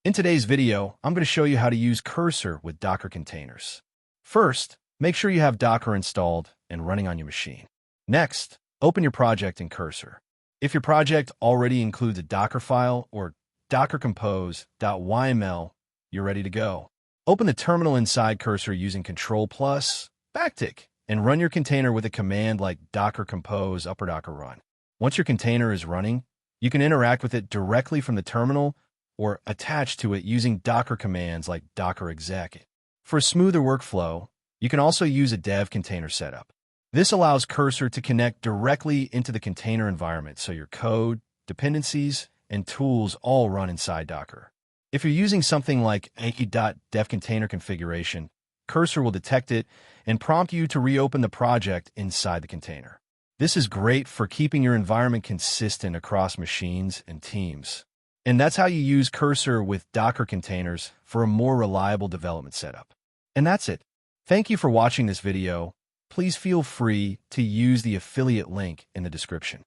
In today's video, I'm going to show you how to use Cursor with Docker containers. First, make sure you have Docker installed and running on your machine. Next, open your project in Cursor. If your project already includes a Docker file or Docker compose.yml, you're ready to go. Open the terminal inside Cursor using Control+ backtick and run your container with a command like docker compose upper run. Once your container is running, you can interact with it directly from the terminal or attach to it using Docker commands like docker exec. For a smoother workflow, you can also use a dev container setup. This allows Cursor to connect directly into the container environment so your code, dependencies, and tools all run inside Docker. If you're using something like a.dev container configuration, Cursor will detect it and prompt you to reopen the project inside the container. This is great for keeping your environment consistent across machines and teams. And that's how you use Cursor with Docker containers for a more reliable development setup. And that's it. Thank you for watching this video. Please feel free to use the affiliate link in the description.